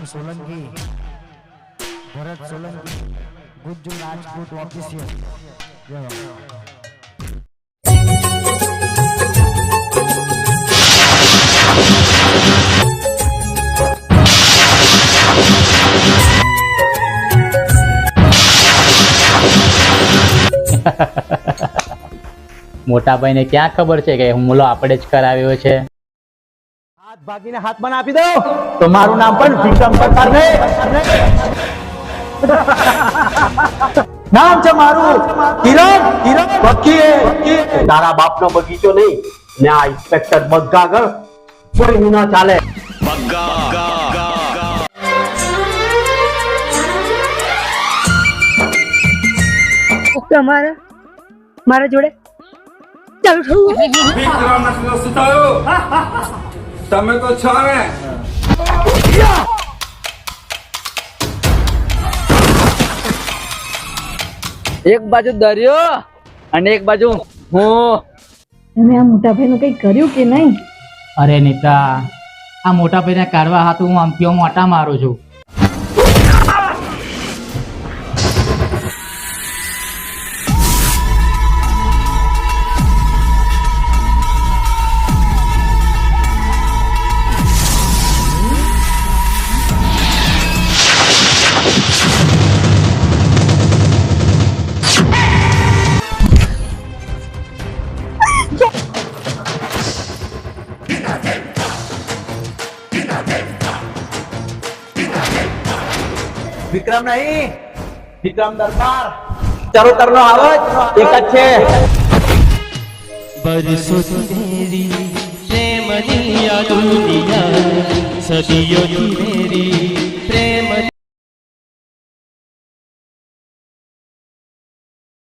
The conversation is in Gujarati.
સોલંકી, ભરત સોલંકી, ગુજ્જુ રાજપૂત ઓફિસિયલ. મોટા ભાઈને ક્યાં ખબર છે કે હુમલો આપણે જ કરાવ્યો છે. હાથ ભાગીને હાથમાં આપી દો તો મારું નામ પણ વિક્રમ સરકાર નહીં. નામ છે મારું કિરણ બક્કી. તારા બાપનો બગીચો નહીં ને આ ઇન્સ્પેક્ટર બગ્ગા આગળ કોઈ હું ના ચાલે. તમારે મારા જોડે ચાલુ થયું. તમે તો છો ને. એક બાજુ દરિયો અને એક બાજુ હું. તમે આ મોટા ભાઈ નું કઈ કર્યું કે નહીં? અરે નેતા, આ મોટા ભાઈને કાઢવા હાથું હું આમ પીઓ મોટા મારું છું. વિક્રમ નહીં, વિક્રમ દરબાર ચરોતર નો આવજ એક જ છે. બરસોથી તેરી પ્રેમની આ દુનિયા સદીઓથી